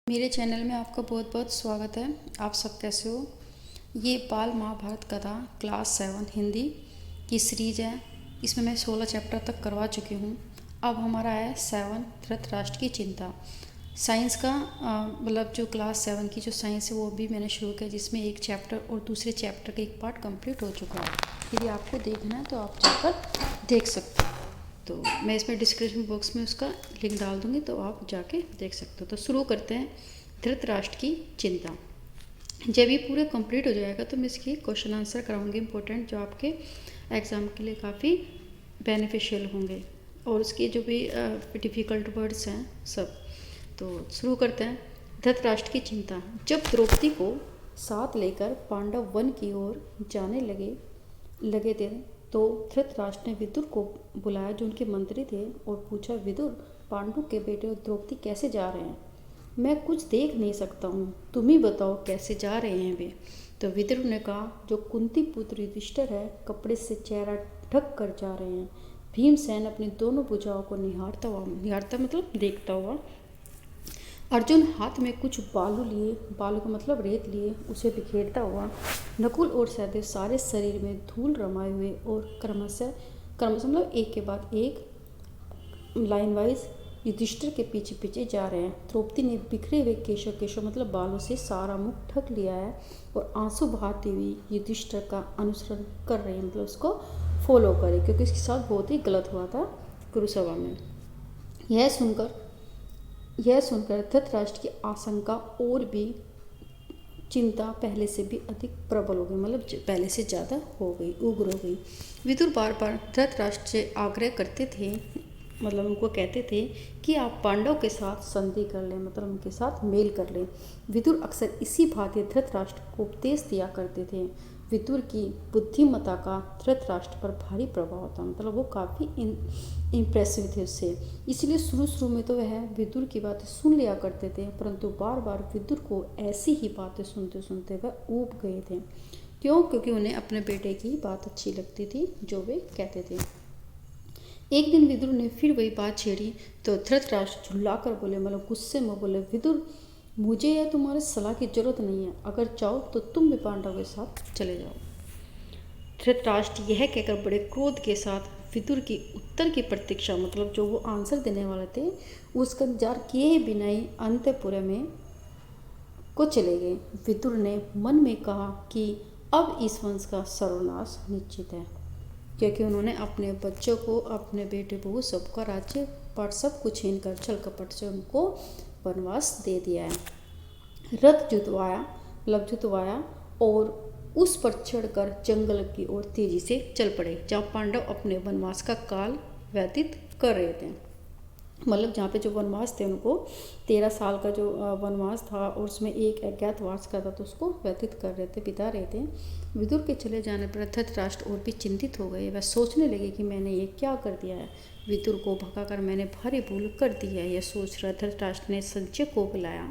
मेरे चैनल में आपका बहुत बहुत स्वागत है। आप सब कैसे हो? ये बाल महाभारत कथा क्लास 7 हिंदी की सीरीज है। इसमें मैं 16 चैप्टर तक करवा चुकी हूँ। अब हमारा है 7 धृतराष्ट्र की चिंता। साइंस का मतलब जो क्लास 7 की जो साइंस है वो भी मैंने शुरू किया, जिसमें एक चैप्टर और दूसरे चैप्टर का एक पार्ट कंप्लीट हो चुका है। यदि आपको देखना है तो आप जाकर देख सकते हो। तो मैं इसमें डिस्क्रिप्शन बॉक्स में उसका लिंक डाल दूँगी, तो आप जाके देख सकते हो। तो शुरू करते हैं धृतराष्ट्र की चिंता। जब ये पूरे कंप्लीट हो जाएगा तो मैं इसकी क्वेश्चन आंसर कराऊंगी इंपॉर्टेंट, जो आपके एग्ज़ाम के लिए काफ़ी बेनिफिशियल होंगे, और उसके जो भी डिफ़िकल्ट वर्ड्स हैं सब। तो शुरू करते हैं। धृतराष्ट्र की चिंता। जब द्रौपदी को साथ लेकर पांडव वन की ओर जाने लगे थे, तो धृतराष्ट्र ने विदुर को बुलाया, जो उनके मंत्री थे, और पूछा, विदुर, पांडु के बेटे और द्रौपदी कैसे जा रहे हैं? मैं कुछ देख नहीं सकता हूँ, तुम ही बताओ कैसे जा रहे हैं वे। तो विदुर ने कहा, जो कुंती पुत्र युधिष्ठिर है, कपड़े से चेहरा ढक कर जा रहे हैं। भीमसेन अपनी दोनों भुजाओं को निहारता मतलब देखता हुआ। अर्जुन हाथ में कुछ बालू लिए, बालू का मतलब रेत लिए, उसे बिखेरता हुआ। नकुल और सहदेव सारे शरीर में धूल रमाए हुए और क्रमशः मतलब एक के बाद एक लाइन वाइज युधिष्ठिर के पीछे पीछे जा रहे हैं। द्रौपदी ने बिखरे हुए केशव मतलब बालों से सारा मुख ढक लिया है और आंसू बहाती हुई युधिष्ठिर का अनुसरण कर रही है, मतलब उसको फॉलो करे, क्योंकि इसके साथ बहुत ही गलत हुआ था कुरुसभा में। यह सुनकर धृतराष्ट्र की आशंका और भी चिंता पहले से भी अधिक प्रबल हो गई, मतलब पहले से ज़्यादा हो गई, उग्र हो गई। विदुर बार बार धृतराष्ट्र से आग्रह करते थे, मतलब उनको कहते थे कि आप पांडव के साथ संधि कर लें, मतलब उनके साथ मेल कर लें। विदुर अक्सर इसी भांति धृतराष्ट्र को उपदेश दिया करते थे। विदुर की बुद्धिमत्ता का धृतराष्ट्र पर भारी प्रभाव था, मतलब वो काफ़ी इम्प्रेसिव थे उससे। इसलिए शुरू में तो वह विदुर की बातें सुन लिया करते थे, परंतु बार बार विदुर को ऐसी ही बातें सुनते सुनते वह ऊब गए थे। क्यों? क्योंकि उन्हें अपने बेटे की बात अच्छी लगती थी जो वे कहते थे। एक दिन विदुर ने फिर वही बात छेड़ी, तो धृतराष्ट्र झुल्लाकर बोले, मतलब गुस्से में बोले, विदुर, मुझे यह तुम्हारे सलाह की जरूरत नहीं है, अगर चाहो तो तुम भी पांडव के साथ चले जाओ। धृतराष्ट्र यह कहकर बड़े क्रोध के साथ विदुर की उत्तर की प्रतीक्षा, मतलब जो वो आंसर देने वाले थे, उसका इंतजार किए बिना ही अंतःपुर में को चले गए। विदुर ने मन में कहा कि अब इस वंश का सर्वनाश निश्चित है, क्योंकि उन्होंने अपने बच्चों को, अपने बेटे बहू सबका राज्य पर सब कुछ छीन कर छल कपट से उनको वनवास दे दिया है। रथ जुतवाया और उस पर चढ़कर जंगल की ओर तेजी से चल पड़े, जहाँ पांडव अपने वनवास का काल व्यतीत कर रहे थे। मतलब जहाँ पे जो वनवास थे, उनको 13 साल का जो वनवास था, और उसमें एक अज्ञातवास का था, तो उसको व्यतीत कर रहे थे, बिता रहे थे। विदुर के चले जाने पर धृतराष्ट्र और भी चिंतित हो गए। वह सोचने लगे कि मैंने ये क्या कर दिया है, विदुर को भगाकर मैंने भारी भूल कर दी है। यह सोच रहा धृतराष्ट्र ने संजय को बुलाया,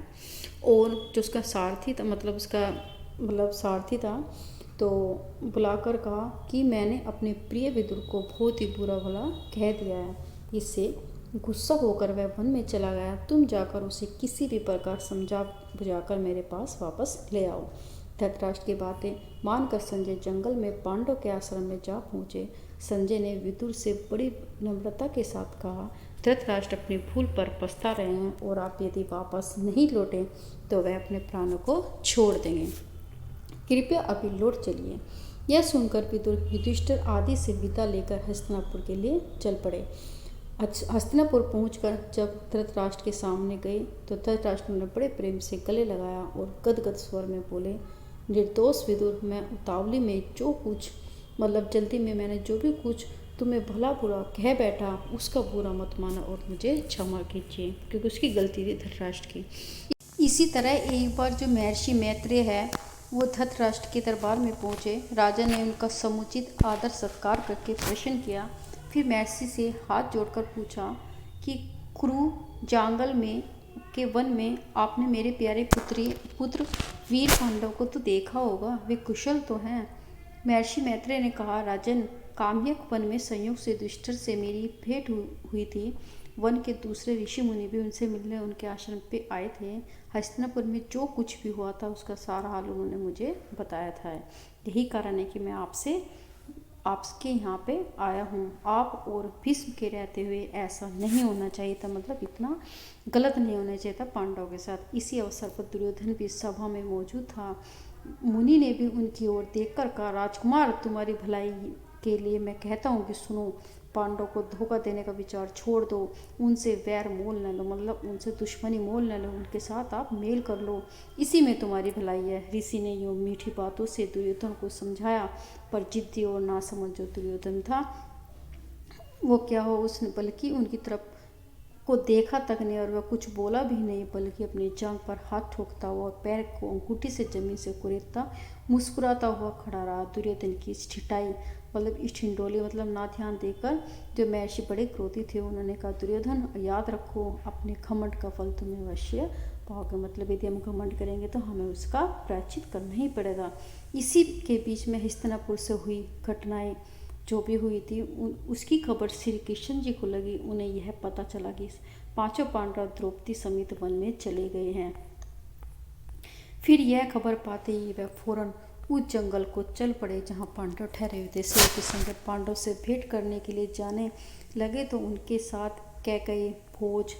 और जो उसका सारथी था, मतलब सारथी था, तो बुलाकर कहा कि मैंने अपने प्रिय विदुर को बहुत ही बुरा भला कह दिया है। इससे गुस्सा होकर वह वन में चला गया। तुम जाकर उसे किसी भी प्रकार समझा बुझाकर मेरे पास वापस ले आओ। धृतराष्ट्र की बातें मानकर संजय जंगल में पांडव के आश्रम में जा पहुँचे। संजय ने विदुर से बड़ी नम्रता के साथ कहा, धृतराष्ट्र अपनी भूल पर पछता रहे हैं, और आप यदि वापस नहीं लौटे तो वह अपने प्राणों को छोड़ देंगे। कृपया अभी लौट चलिए। यह सुनकर विदुर युधिष्ठिर आदि से विदा लेकर हस्तिनापुर के लिए चल पड़े। हस्तिनापुर पहुंचकर जब धृतराष्ट्र के सामने गए, तो धृतराष्ट्र ने बड़े प्रेम से गले लगाया और गदगद स्वर में बोले, निर्दोष विदुर, मैं उतावली में जो कुछ, मतलब जल्दी में मैंने जो भी कुछ तुम्हें भला बुरा कह बैठा, उसका बुरा मत माना और मुझे क्षमा कीजिए, क्योंकि उसकी गलती थी धृतराष्ट्र की। इसी तरह एक बार जो महर्षि मैत्रेय है, वो धृतराष्ट्र के दरबार में पहुँचे। राजा ने उनका समुचित आदर सत्कार करके प्रश्न किया। फिर महर्षि से हाथ जोड़कर पूछा कि कुरु जांगल में के वन में आपने मेरे प्यारे पुत्र वीर पांडव को तो देखा होगा, वे कुशल तो हैं। महर्षि मैत्रेय ने कहा, राजन, काम्यक वन में संयोग से युधिष्ठिर से मेरी भेंट हुई थी। वन के दूसरे ऋषि मुनि भी उनसे मिलने उनके आश्रम पे आए थे। हस्तिनापुर में जो कुछ भी हुआ था उसका सारा हाल उन्होंने मुझे बताया था। यही कारण है कि मैं आपके यहाँ पे आया हूँ। आप और भीष्म के रहते हुए ऐसा नहीं होना चाहिए था, मतलब इतना गलत नहीं होना चाहिए था पांडवों के साथ। इसी अवसर पर दुर्योधन भी सभा में मौजूद था। मुनि ने भी उनकी ओर देखकर कहा, राजकुमार, तुम्हारी भलाई के लिए मैं कहता हूँ कि सुनो, पांडव को धोखा देने का विचार छोड़ दो। उनसे वैर मोल न लो, मतलब उनसे दुश्मनी मोल न लो, उनके साथ आप मेल कर लो, इसी में तुम्हारी भलाई है। ऋषि ने यूँ मीठी बातों से दुर्योधन को समझाया, पर जिद्दी और नासमझ जो दुर्योधन था वो क्या हो, उसने बल्कि उनकी तरफ को देखा तक नहीं और वह कुछ बोला भी नहीं, बल्कि अपनी जांघ पर हाथ ठोकता हुआ और पैर को अंगूठी से जमीन से कुरेदता मुस्कुराता हुआ खड़ा रहा। दुर्योधन की इस छिटाई मतलब इस छिंडोली मतलब ना ध्यान देकर जो महर्षि बड़े क्रोधी थे, उन्होंने कहा, दुर्योधन, याद रखो, अपने घमंड का फल तुम्हें अवश्य पाओगे। मतलब यदि हम घमंड करेंगे तो हमें उसका प्रायश्चित करना ही पड़ेगा। इसी के बीच में हस्तिनापुर से हुई घटनाएं जो भी हुई थी उसकी खबर श्री कृष्ण जी को लगी। उन्हें यह पता चला कि पांचों पांडव द्रौपदी समेत वन में चले गए हैं। फिर यह खबर पाते ही वह फौरन उस जंगल को चल पड़े जहाँ पांडव ठहरे हुए थे। श्री कृष्ण जब पांडव से भेंट करने के लिए जाने लगे तो उनके साथ कैकेयी, भोज,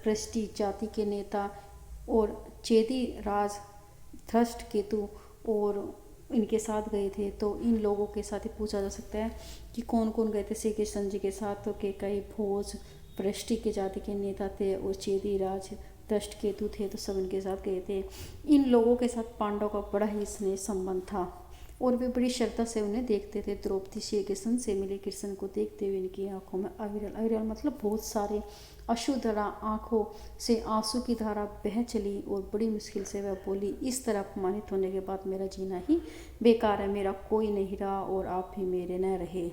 पृष्टि जाति के नेता और चेदी राज, धृष्टकेतु और इनके साथ गए थे। तो इन लोगों के साथ ही पूछा जा सकता है कि कौन कौन गए थे श्री कृष्ण जी के साथ। तो कैकेयी, भोज, पृष्टि के जाति के नेता थे और चेदी राज, धृष्टकेतु थे, तो सब इनके साथ गए थे। इन लोगों के साथ पांडव का बड़ा ही स्नेह संबंध था और वे बड़ी श्रद्धा से उन्हें देखते थे। द्रौपदी श्री कृष्ण से मिले कृष्ण को देखते हुए इनकी आंखों में अविरल अविरल मतलब बहुत सारे अश्रुधारा, आंखों से आंसू की धारा बह चली और बड़ी मुश्किल से वह बोली, इस तरह अपमानित होने के बाद मेरा जीना ही बेकार है। मेरा कोई नहीं रहा और आप भी मेरे न रहे।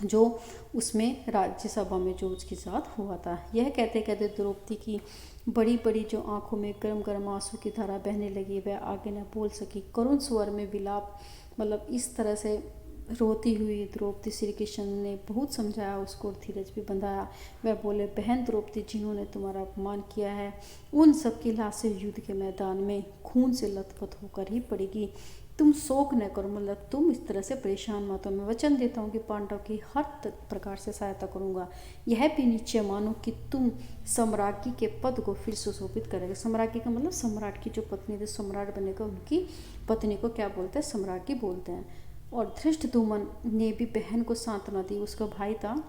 जो उसमें राज्यसभा में जो उसके साथ हुआ था। यह कहते कहते द्रौपदी की बड़ी बड़ी जो आंखों में गर्म गर्म आंसू की धारा बहने लगी। वह आगे न बोल सकी। करुण स्वर में विलाप मतलब इस तरह से रोती हुई द्रौपदी श्री कृष्ण ने बहुत समझाया उसको और धीरज भी बंधाया। वह बोले, बहन द्रौपदी, जिन्होंने तुम्हारा अपमान किया है उन सब की लाशें युद्ध के मैदान में खून से लथपथ होकर ही पड़ेगी। तुम शोक न करो, मतलब तुम इस तरह से परेशान मत हो। मैं वचन देता हूँ कि पांडव की हर प्रकार से सहायता करूँगा। यह भी निश्चय मानो कि तुम सम्राज्ञी के पद को फिर सुशोभित करेंगे। सम्राज्ञी का मतलब सम्राट की जो पत्नी थी, सम्राट बनेगा उनकी पत्नी को क्या बोलते हैं, सम्राज्ञी बोलते हैं। और धृष्टद्युम्न ने भी बहन को सांत्वना दी, उसका भाई था,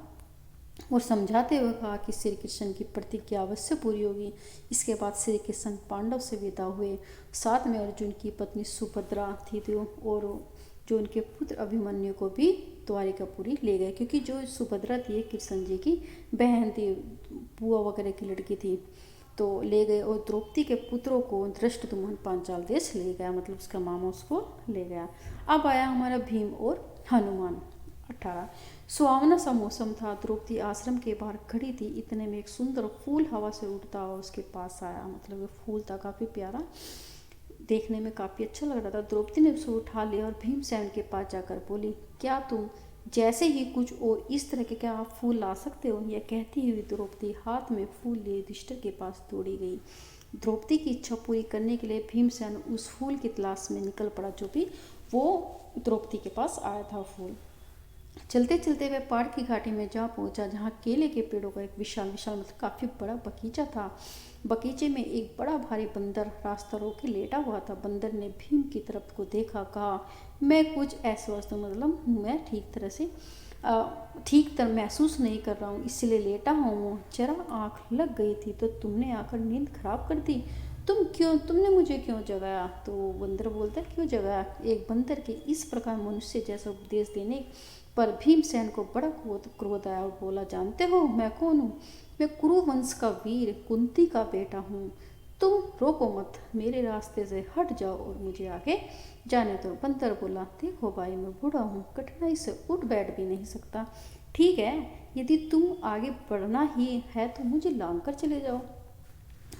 और समझाते हुए कहा कि श्री कृष्ण की प्रतिज्ञा अवश्य पूरी होगी। इसके बाद श्री कृष्ण पांडव से विदा हुए। साथ में अर्जुन की पत्नी सुभद्रा थी और जो उनके पुत्र अभिमन्यु को भी द्वारिकापुरी ले गए, क्योंकि जो सुभद्रा थी कृष्ण जी की बहन थी, बुआ वगैरह की लड़की थी, तो ले गए। और द्रौपदी के पुत्रों को धृष्टद्युम्न पांचाल देश ले गया, मतलब उसका मामा उसको ले गया। अब आया हमारा भीम और हनुमान। 18 सुहावना सा मौसम था। द्रौपदी आश्रम के बाहर खड़ी थी, इतने में एक सुंदर फूल हवा से उड़ता हुआ उसके पास आया। मतलब वो फूल था काफ़ी प्यारा, देखने में काफ़ी अच्छा लग रहा था। द्रौपदी ने उसे उठा लिया और भीमसेन के पास जाकर बोली, क्या तुम जैसे ही कुछ और इस तरह के क्या आप फूल ला सकते हो? यह कहती हुई द्रौपदी हाथ में फूल लिए युधिष्ठिर के पास दौड़ी गई। द्रौपदी की इच्छा पूरी करने के लिए भीमसेन उस फूल की तलाश में निकल पड़ा जो भी वो द्रौपदी के पास आया था फूल। चलते चलते वह पहाड़ की घाटी में जा पहुंचा, जहाँ केले के पेड़ों का एक विशाल मतलब काफ़ी बड़ा बगीचा था। बगीचे में एक बड़ा भारी बंदर रास्ता रोके लेटा हुआ था। बंदर ने भीम की तरफ को देखा, कहा, मैं कुछ अस्वस्थ हूँ, मतलब मैं ठीक तरह महसूस नहीं कर रहा हूँ, इसलिए लेटा हूँ। जरा आँख लग गई थी तो तुमने आकर नींद खराब कर दी। तुमने मुझे क्यों जगाया? तो बंदर बोलता, क्यों जगाया? एक बंदर के इस प्रकार मनुष्य जैसा उपदेश देने पर भीमसेन को बड़ा क्रोध आया और बोला, जानते हो मैं कौन हूँ? मैं कुरुवंश का वीर कुंती का बेटा हूँ। तुम रोको मत, मेरे रास्ते से हट जाओ और मुझे आगे जाने दो। बंदर बोला, देखो भाई, मैं बूढ़ा हूँ, कठिनाई से उठ बैठ भी नहीं सकता। ठीक है, यदि तुम आगे बढ़ना ही है तो मुझे लांग कर चले जाओ।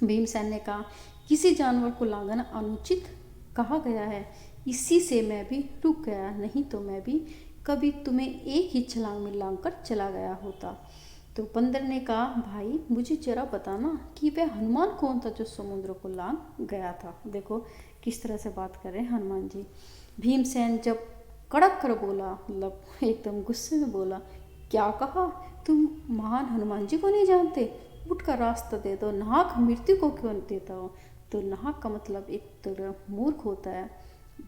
भीमसेन ने कहा, किसी जानवर को लांघना अनुचित कहा गया है, इसी से मैं भी रुक गया, नहीं तो मैं भी कभी तुम्हें एक ही छलांग में लांघ कर चला गया होता। तो बंदर ने कहा, भाई मुझे जरा बताना कि वह हनुमान कौन था जो समुद्र को लांग गया था। देखो किस तरह से बात कर रहे हैं हनुमान जी। भीमसेन जब कड़क कर बोला, मतलब एकदम गुस्से में बोला, क्या कहा? तुम महान हनुमान जी को नहीं जानते? उठ का रास्ता दे दो, नाहक मृत्यु को क्यों देता हो? तो नाहक का मतलब एक तो मूर्ख होता है,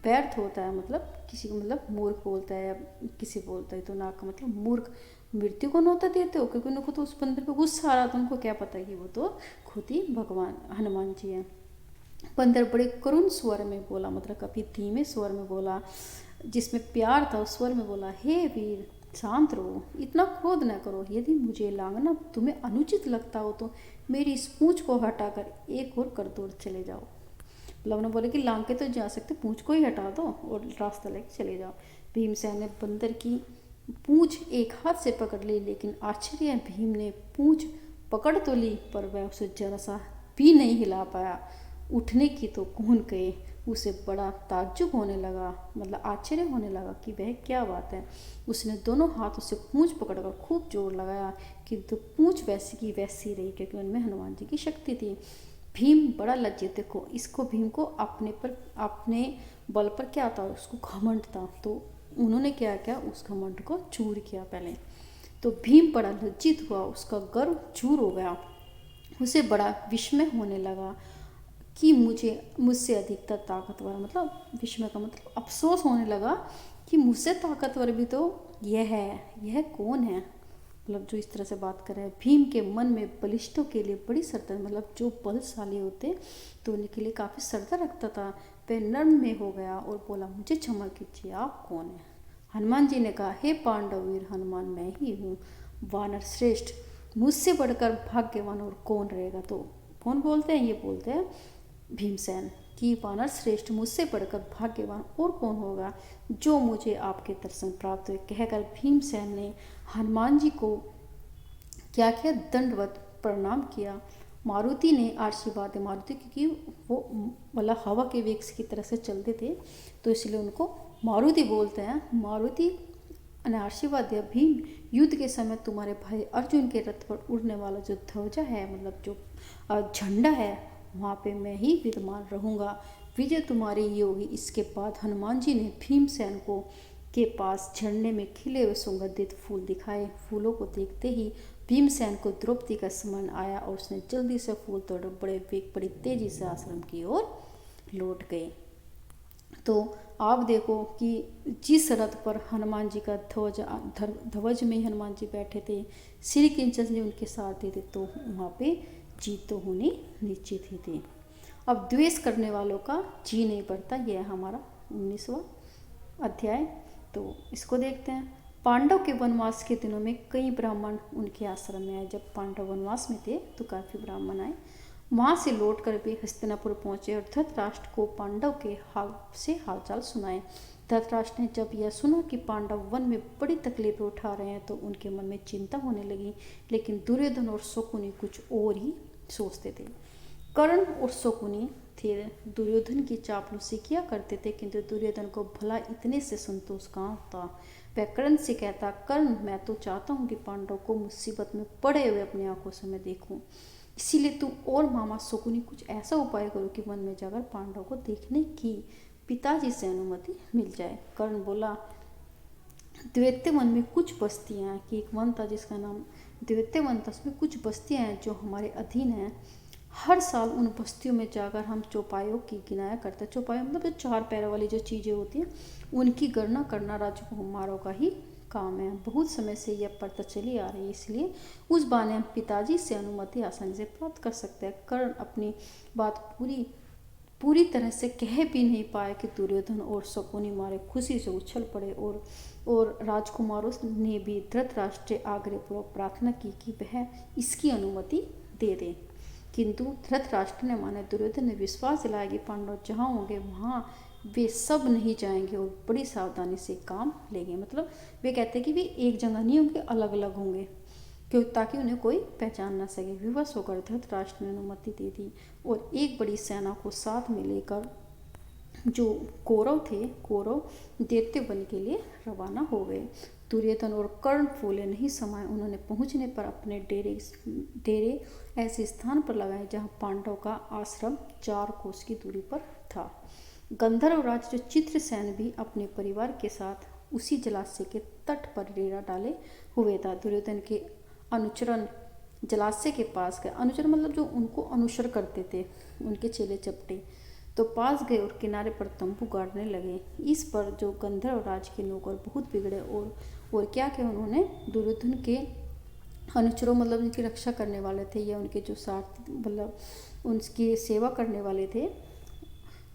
व्यर्थ होता है, मतलब किसी को मतलब मूर्ख बोलता है या किसी बोलता है, तो नाहक का मतलब मूर्ख। मृत्यु को न्योता देते हो? क्योंकि उनको तो उस बंदर पे गुस्सा आ रहा था, उनको क्या पता कि वो तो खुद ही भगवान हनुमान जी हैं। बंदर बड़े करुण स्वर में बोला, मतलब काफ़ी धीमे स्वर में बोला, जिसमें प्यार था उस स्वर में बोला, हे वीर शांत रहो, इतना क्रोध न करो। यदि मुझे लांघना तुम्हें अनुचित लगता हो तो मेरी इस पूंछ को हटाकर एक और कर दो और चले जाओ। मतलब उन्होंने बोले कि लांग के तो जा सकते, पूंछ को ही हटा दो और रास्ता लेके चले जाओ। भीमसेन ने बंदर की पूंछ एक हाथ से पकड़ ली, लेकिन आश्चर्य है, भीम ने पूंछ पकड़ तो ली पर वह उसे जरा सा भी नहीं हिला पाया। उठने की तो कौन कहे, उसे बड़ा ताज्जुब होने लगा, मतलब आश्चर्य होने लगा कि वह क्या बात है। उसने दोनों हाथों से पूंछ पकड़कर खूब जोर लगाया, किंतु पूंछ वैसी की वैसी रही, क्योंकि उनमें हनुमान जी की शक्ति थी। भीम बड़ा लज्जित, देखो इसको भीम को अपने बल पर क्या था, उसको घमंड था, तो उन्होंने क्या किया, उस घमंड को चूर किया पहले। तो भीम बड़ा लज्जित हुआ, उसका गर्व चूर हो गया, उसे बड़ा विस्मय होने लगा कि मुझसे अधिकतर ताकतवर, मतलब विस्मय का मतलब अफसोस होने लगा कि मुझसे ताकतवर भी तो यह है, यह कौन है, मतलब जो इस तरह से बात कर रहे हैं। भीम के मन में बलिष्ठों के लिए बड़ी श्रद्धा, मतलब जो बलशाली होते तो उनके लिए काफ़ी श्रद्धा रखता था। वह नर्म में हो गया और बोला, मुझे क्षमा कीजिए, आप कौन है? हनुमान जी ने कहा, हे पांडव वीर हनुमान, मैं ही हूँ, वानर श्रेष्ठ, मुझसे बढ़कर भाग्यवान और कौन रहेगा। तो कौन बोलते हैं? ये बोलते हैं भीमसेन कि वानर श्रेष्ठ, मुझसे बढ़कर भाग्यवान और कौन होगा जो मुझे आपके दर्शन प्राप्त हुए। कहकर भीमसेन ने हनुमान जी को क्या किया, दंडवत प्रणाम किया। मारुति ने आशीर्वाद दिया, मारुति क्योंकि वो मतलब हवा के वेग की तरह से चलते थे तो इसलिए उनको मारुति बोलते हैं। मारुति ने आशीर्वाद दिया, भीम युद्ध के समय तुम्हारे भाई अर्जुन के रथ पर उड़ने वाला जो ध्वजा है, मतलब जो झंडा है, वहाँ पे मैं ही विद्यमान रहूँगा, विजय तुम्हारी ही होगी। इसके बाद हनुमान जी ने भीमसेन को के पास झरने में खिले हुए सुगंधित फूल दिखाए। फूलों को देखते ही भीमसेन को द्रौपदी का स्मरण आया और उसने जल्दी से फूल तोड़े, बड़े वेग बड़ी तेजी से आश्रम की ओर लौट गए। तो आप देखो कि जिस रथ पर हनुमान जी का ध्वज में हनुमान जी बैठे थे, श्री कृष्ण जी उनके साथ थे, तो वहाँ पे जीत तो होनी निश्चित ही थी। अब द्वेष करने वालों का जी नहीं पड़ता, यह है हमारा 19वां अध्याय। तो इसको देखते हैं। पांडव के वनवास के दिनों में कई ब्राह्मण उनके आश्रम में आए। जब पांडव वनवास में थे तो काफ़ी ब्राह्मण आए। वहाँ से लौटकर वे हस्तिनापुर पहुँचे और धृतराष्ट्र को पांडव के हालचाल सुनाए। धृतराष्ट्र ने जब यह सुना कि पांडव वन में बड़ी तकलीफें उठा रहे हैं तो उनके मन में चिंता होने लगी, लेकिन दुर्योधन और शकुनी कुछ और ही सोचते थे। कर्ण और शकुनी थे, दुर्योधन की चापलूसी किया करते थे, किंतु दुर्योधन को भला इतने से संतोष कहाँ था। वह कर्ण से कहता, कर्ण मैं तो चाहता हूँ कि पांडव को मुसीबत में पड़े हुए अपनी आंखों से मैं देखूं, इसीलिए तुम और मामा शकुनी कुछ ऐसा उपाय करो कि वन में जाकर पांडव को देखने की पिताजी से अनुमति मिल जाए। कर्ण बोला, द्वैत्य वन में कुछ बस्तियाँ हैं, कि एक वन था जिसका नाम द्वैत्य वन था, उसमें कुछ बस्तियाँ हैं जो हमारे अधीन हैं। हर साल उन बस्तियों में जाकर हम चौपायों की गिनाया करते हैं। चौपाया मतलब जो 4 पैरों वाली जो चीज़ें होती हैं उनकी गणना करना राजकुमारों का ही काम है। बहुत समय से यह प्रथा चली आ रही है, इसलिए उस बहाने हम पिताजी से अनुमति आसानी से प्राप्त कर सकते हैं। कर्ण अपनी बात पूरी तरह से कह भी नहीं पाए कि दुर्योधन और शकुनी मारे खुशी से उछल पड़े और राजकुमारों ने भी धृतराष्ट्र से आग्रहपूर्वक प्रार्थना की कि वह इसकी अनुमति दे दे, किंतु धृतराष्ट्र ने माने। दुर्योधन ने विश्वास दिलाया कि पांडव जहाँ होंगे वहाँ वे सब नहीं जाएंगे और बड़ी सावधानी से काम लेंगे। मतलब वे कहते हैं कि वे एक जगह नहीं होंगे, अलग अलग होंगे, क्यों, ताकि उन्हें कोई पहचान ना सके। विवश होकर धृतराष्ट्र ने अनुमति दे दी और एक बड़ी सेना को साथ में लेकर जो कौरव दैत्य वन के लिए रवाना हो गए। दुर्योधन और कर्ण फूले नहीं समाये। उन्होंने पहुंचने पर अपने डेरे ऐसे स्थान पर लगाए जहां पांडव का आश्रम 4 कोस की दूरी पर था। गंधर्व राज जो चित्रसेन भी अपने परिवार के साथ उसी जलाशय के तट पर डेरा डाले हुए था। दुर्योधन के अनुचरण जलाशय के पास गए। अनुचर मतलब जो उनको अनुसर करते थे, उनके चेले चपटे, तो पास गए और किनारे पर तंबू गाड़ने लगे। इस पर जो गंधर्व राज के नौकर बहुत बिगड़े और क्या किया उन्होंने, दुर्योधन के अनुचरों मतलब उनकी रक्षा करने वाले थे या उनके जो साथ मतलब उनकी सेवा करने वाले थे,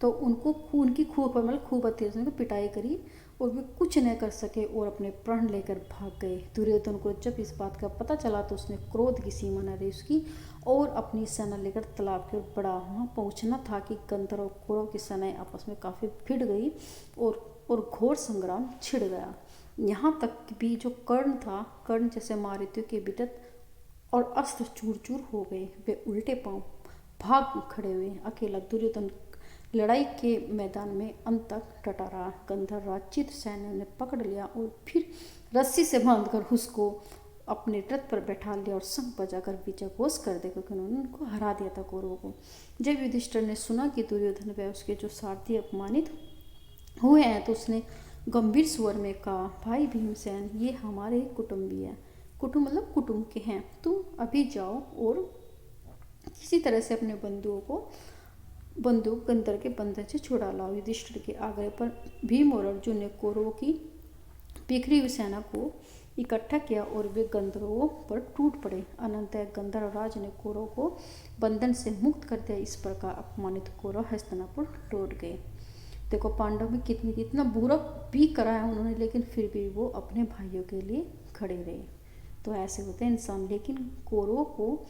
तो उनको उनकी खूब मतलब खूब अत्याचार उनको पिटाई करी और वे कुछ न कर सके और अपने प्राण लेकर भाग गए। दुर्योधन को जब इस बात का पता चला तो उसने क्रोध की सीमा न रही उसकी और अपनी सेना लेकर तालाब की ओर बढ़ा। वहाँ पहुँचना था कि गंधर्व और कौरव की सेनाएं आपस में काफ़ी भिड़ गई और घोर संग्राम छिड़ गया। यहाँ तक भी जो कर्ण था, कर्ण जैसे मारुतियों के विदत और अस्त्र चूर चूर हो गए। वे उल्टे पांव भाग खड़े हुए। अकेला दुर्योधन लड़ाई के मैदान में अंत तक डटा रहा। गंधर्व राज चित्रसेन ने पकड़ लिया और फिर रस्सी से बांधकर उसको अपने रथ पर बैठा लिया और शंख बजाकर विजय घोष कर दिया, क्योंकि उन्होंने उनको हरा दिया था कौरवों को। जब युधिष्ठिर ने सुना कि दुर्योधन व उसके जो सारथी अपमानित हुए हैं तो उसने गंभीर स्वर में कहा, भाई भीमसेन, ये हमारे कुटुंबी है। कुटुंब मतलब कुटुंब के हैं। तुम अभी जाओ और किसी तरह से अपने बंदूक गंधर्व के बंधन से छुड़ा लाओ। युधिष्ठिर के आग्रह पर भीम और अर्जुन ने कौरवों की बिखरी हुई सेना को इकट्ठा किया और वे गंधर्वों पर टूट पड़े। अनंतः गंधर्व राज ने कौरवों को बंधन से मुक्त कर दिया। इस प्रकार अपमानित कौरव हस्तिनापुर लौट गए। देखो पांडव में कितना बुरा भी कराया उन्होंने, लेकिन फिर भी वो अपने भाइयों के लिए खड़े रहे। तो ऐसे होते हैं इंसान। लेकिन कौरवों को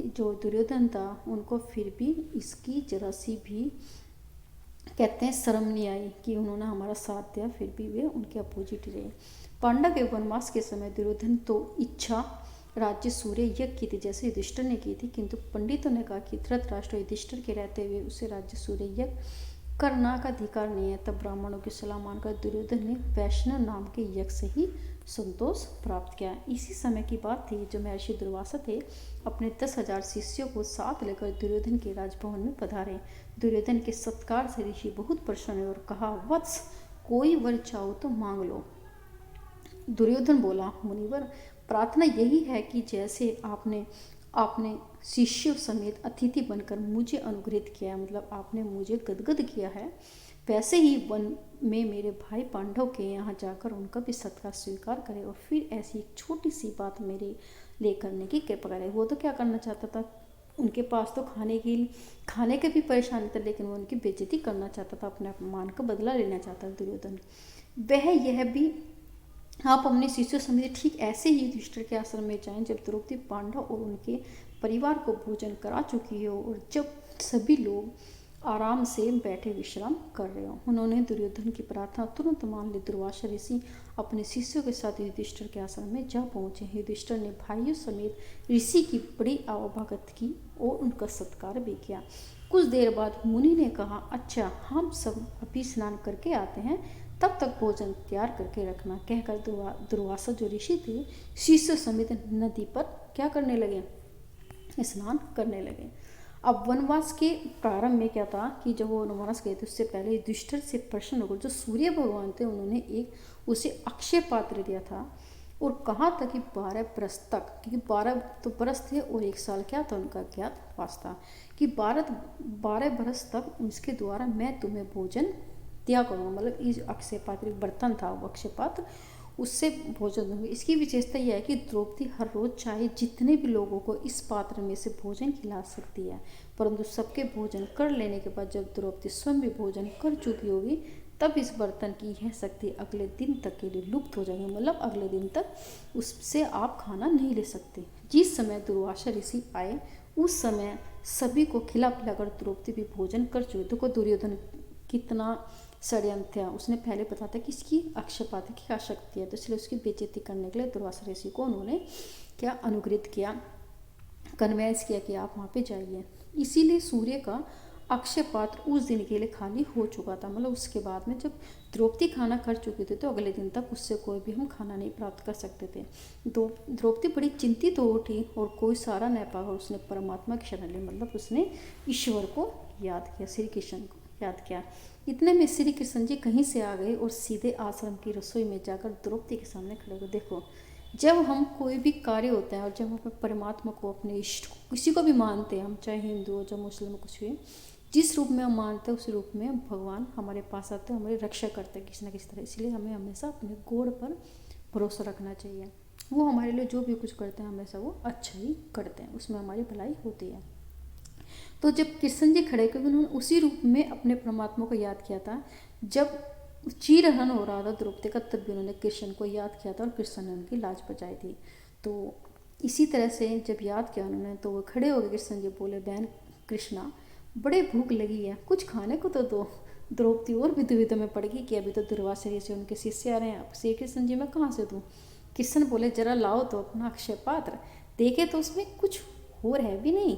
जो दुर्योधन था उनको फिर भी इसकी जरा सी भी कहते हैं शर्म नहीं आई कि उन्होंने हमारा साथ दिया, फिर भी वे उनके अपोजिट रहे। पांडव के वनवास के समय दुर्योधन तो इच्छा राज्य सूर्य यज्ञ की थी जैसे युधिष्ठिर ने की थी, किंतु पंडितों ने कहा कि धृतराष्ट्र युधिष्ठिर के रहते हुए उसे राज्य सूर्य यज्ञ करना का अधिकार नहीं है। तब ब्राह्मणों की सलाह मानकर दुर्योधन ने वैष्णव नाम के यज्ञ से ही संतोष प्राप्त किया। इसी समय की बात थी जो महर्षि दुर्वासा थे अपने 10,000 शिष्यों को साथ लेकर दुर्योधन के राजभवन में पधारे। दुर्योधन के सत्कार से ऋषि बहुत प्रसन्न हुए और कहा, वत्स, कोई वर चाहो तो मांग लो। दुर्योधन बोला, मुनिवर, प्रार्थना यही है कि जैसे आपने शिष्यों समेत अतिथि बनकर मुझे अनुग्रहित किया, मतलब आपने मुझे गदगद किया है, वैसे ही वन में मेरे भाई पांडव के यहाँ जाकर उनका भी सत्कार स्वीकार करें और फिर ऐसी एक छोटी सी बात मेरे लिए करने की कृपा करें। वो तो क्या करना चाहता था, उनके पास तो खाने के भी परेशानी था, लेकिन वो उनकी बेइज्जती करना चाहता था, अपने अपमान का बदला लेना चाहता था दुर्योधन। वह यह भी आप अपने शिष्यों समेत ठीक ऐसे ही युधिष्ठिर के आश्रम में जाएं जब द्रौपदी पांडव और उनके परिवार को भोजन करा चुकी हो और जब सभी लोग आराम से बैठे विश्राम कर रहे हो। उन्होंने दुर्योधन की प्रार्थना तुरंत मान ली। दुर्वासा ऋषि अपने शिष्यों के साथ युधिष्ठिर के आश्रम में जा पहुंचे। युधिष्ठिर ने भाइयों समेत ऋषि की बड़ी आवभगत की और उनका सत्कार भी किया। कुछ देर बाद मुनि ने कहा, अच्छा, हम सब अभी स्नान करके आते हैं, तब तक भोजन तैयार करके रखना। कहकर दुर्वासा जो ऋषि थे शिष्य समेत नदी पर क्या करने लगे, स्नान करने लगे। अब वनवास के प्रारंभ में क्या था कि जब वो वनवास गए थे उससे पहले युधिष्ठिर से प्रसन्न होकर जो सूर्य भगवान थे उन्होंने उसे अक्षय पात्र दिया था और कहा था कि 12 बरस तक, क्योंकि 12 तो बरस थे और 1 साल क्या था उनका ज्ञातवास था, कि 12 बरस तक उसके द्वारा मैं तुम्हें भोजन दिया करूँगा। मतलब इस अक्षय पात्र बर्तन था वो अक्षय पात्र, उससे भोजन दूंगी। इसकी विशेषता यह है कि द्रौपदी हर रोज चाहे जितने भी लोगों को इस पात्र में से भोजन खिला सकती है, परंतु सबके भोजन कर लेने के बाद जब द्रौपदी स्वयं भी भोजन कर चुकी होगी तब इस बर्तन की यह शक्ति अगले दिन तक के लिए लुप्त हो जाएगी। मतलब अगले दिन तक उससे आप खाना नहीं ले सकते। जिस समय दुर्वासा ऋषि आए उस समय सभी को खिला पिलाकर द्रौपदी भी भोजन कर चुकी। देखो दुर्योधन कितना षड्यंत्र था, उसने पहले बताया था कि इसकी अक्षय पात्र की क्या शक्ति है, तो इसलिए उसकी बेइज्जती करने के लिए दुर्वासा ऋषि को उन्होंने क्या अनुग्रहित किया, कन्वेंस किया कि आप वहाँ पे जाइए। इसीलिए सूर्य का अक्षय पात्र उस दिन के लिए खाली हो चुका था। मतलब उसके बाद में जब द्रौपदी खाना कर चुकी थी तो अगले दिन तक उससे कोई भी हम खाना नहीं प्राप्त कर सकते थे। तो द्रौपदी बड़ी चिंतित हो उठी और कोई सहारा नहीं पाकर उसने परमात्मा की शरण ली। मतलब उसने ईश्वर को याद किया, श्री कृष्ण को याद किया। इतने में श्री कृष्ण जी कहीं से आ गए और सीधे आश्रम की रसोई में जाकर द्रौपदी के सामने खड़े हो। देखो, जब हम कोई भी कार्य होता है और जब हम अपने परमात्मा को, अपने इष्ट को, किसी को भी मानते हैं, हम चाहे हिंदू हो चाहे मुस्लिम हो, कुछ भी, जिस रूप में हम मानते हैं उस रूप में भगवान हमारे पास आते हैं, हमारी रक्षा करते हैं किसी न किसी तरह। इसलिए हमें हमेशा अपने गॉड पर भरोसा रखना चाहिए। वो हमारे लिए जो भी कुछ करते हैं हमेशा वो अच्छा ही करते हैं, उसमें हमारी भलाई होती है। तो जब कृष्ण जी खड़े, क्योंकि उन्होंने उसी रूप में अपने परमात्मा को याद किया था। जब चीरहरण हो रहा था द्रौपदी का, तब भी उन्होंने कृष्ण को याद किया था और कृष्ण ने उनकी लाज बचाई थी। तो इसी तरह से जब याद किया उन्होंने तो वो खड़े हो गए। कृष्ण जी बोले, बहन कृष्णा, बड़े भूख लगी है, कुछ खाने को तो दो। द्रौपदी और भी दुविधा में पड़ गई कि अभी तो दुर्वासा से उनके शिष्य आ रहे हैं, अब श्री कृष्ण जी मैं कहाँ से दूँ। कृष्ण बोले, जरा लाओ तो अपना अक्षय पात्र, देखे तो उसमें कुछ और है भी नहीं।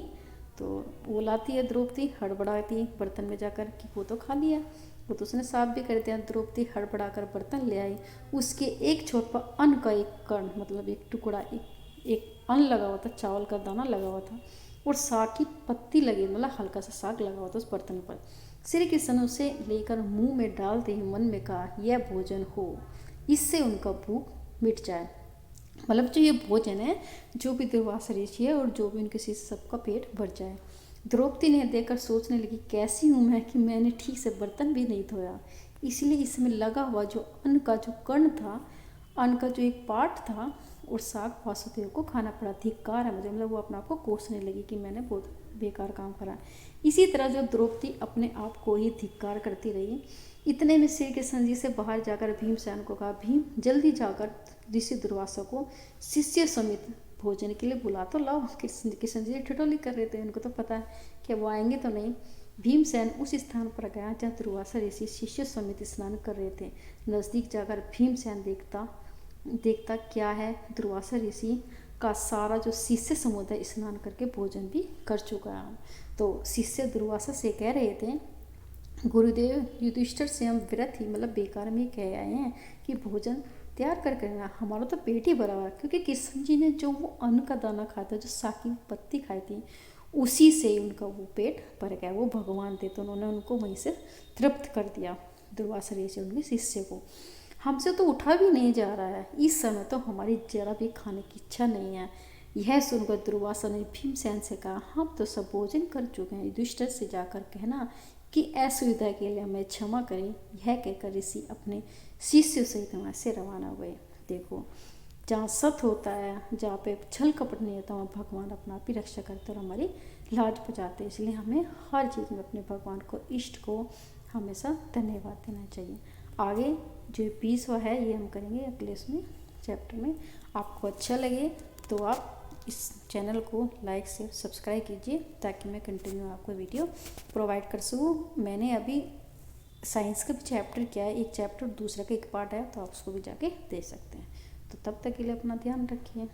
तो वो लाती है द्रौपदी, हड़बड़ाती बर्तन में जाकर कि वो तो खाली है। वो तो उसने साफ भी कर दिया। द्रौपदी हड़बड़ा कर बर्तन ले आई। उसके एक छोर पर अन्न का एक कण, मतलब एक टुकड़ा, एक अन्न लगा हुआ था, चावल का दाना लगा हुआ था और साग की पत्ती लगी, मतलब हल्का सा साग लगा हुआ था उस बर्तन पर। श्री कृष्ण उसे लेकर मुंह में डालते ही मन में कहा, यह भोजन हो, इससे उनका भूख मिट जाए। मतलब जो ये भोजन है, जो भी दुर्वासा ऋषि है और जो भी उनके शिष्य, सबका पेट भर जाए। द्रौपदी ने देखकर सोचने लगी, कैसी हूँ मैं कि मैंने ठीक से बर्तन भी नहीं धोया। इसलिए इसमें लगा हुआ जो अन्न का जो कण था, अन्न का जो एक पार्ट था, और साग वासुदेव को खाना पड़ा। धिक्कार है मुझे, मतलब वो अपने आप को कोसने लगी कि मैंने बहुत बेकार काम करा। इसी तरह जो द्रौपदी अपने आप को ही धिक्कार करती रही। इतने में श्री कृष्ण जी से बाहर जाकर भीमसेन को कहा, भीम जल्दी जाकर ऋषि दुर्वासा को शिष्य समेत भोजन के लिए बुला तो लाओ। कृष्ण जी ठिठोली कर रहे थे, उनको तो पता है कि वो आएंगे तो नहीं। भीमसेन उस स्थान पर गया जहाँ दुर्वासा ऋषि शिष्य समेत स्नान कर रहे थे। नजदीक जाकर भीमसेन देखता क्या है, दुर्वासा ऋषि का सारा जो शिष्य समुदाय स्नान करके भोजन भी कर चुका है। तो शिष्य दुर्वासा से कह रहे थे, गुरुदेव युधिष्ठिर से हम व्रत ही, मतलब बेकार में कह आए हैं कि भोजन तैयार कर करना, हमारा तो पेट ही भरा हुआ है। क्योंकि कृष्ण जी ने जो वो अन्न का दाना खाया था, जो साग की पत्ती खाई थी, उसी से ही उनका वो पेट भर गया। वो भगवान थे तो उन्होंने उनको वहीं से तृप्त कर दिया, दुर्वासा ऋषि उनके शिष्य को। हमसे तो उठा भी नहीं जा रहा है, इस समय तो हमारी जरा भी खाने की इच्छा नहीं है। यह सुनकर दुर्वासा ने भीमसेन से कहा, हम तो सब भोजन कर चुके हैं, युधिष्ठिर से जाकर कहना कि असुविधा के लिए हमें क्षमा करें। यह कहकर ऋषि अपने शिष्य सहित वहाँ से रवाना हुए। देखो, जहाँ सत्य होता है, जहाँ पे छल कपट नहीं होता, वहाँ भगवान अपना आप ही रक्षा करते और हमारी लाज बचाते हैं। इसलिए हमें हर चीज़ में अपने भगवान को, इष्ट को हमेशा धन्यवाद देना चाहिए। आगे जो 20वां है ये हम करेंगे अगले इसमें चैप्टर में। आपको अच्छा लगे तो आप इस चैनल को लाइक शेयर सब्सक्राइब कीजिए, ताकि मैं कंटिन्यू आपको वीडियो प्रोवाइड कर सकूँ। मैंने अभी साइंस का भी चैप्टर किया है, एक चैप्टर दूसरा का एक पार्ट है, तो आप उसको भी जाके देख सकते हैं। तो तब तक के लिए अपना ध्यान रखिए।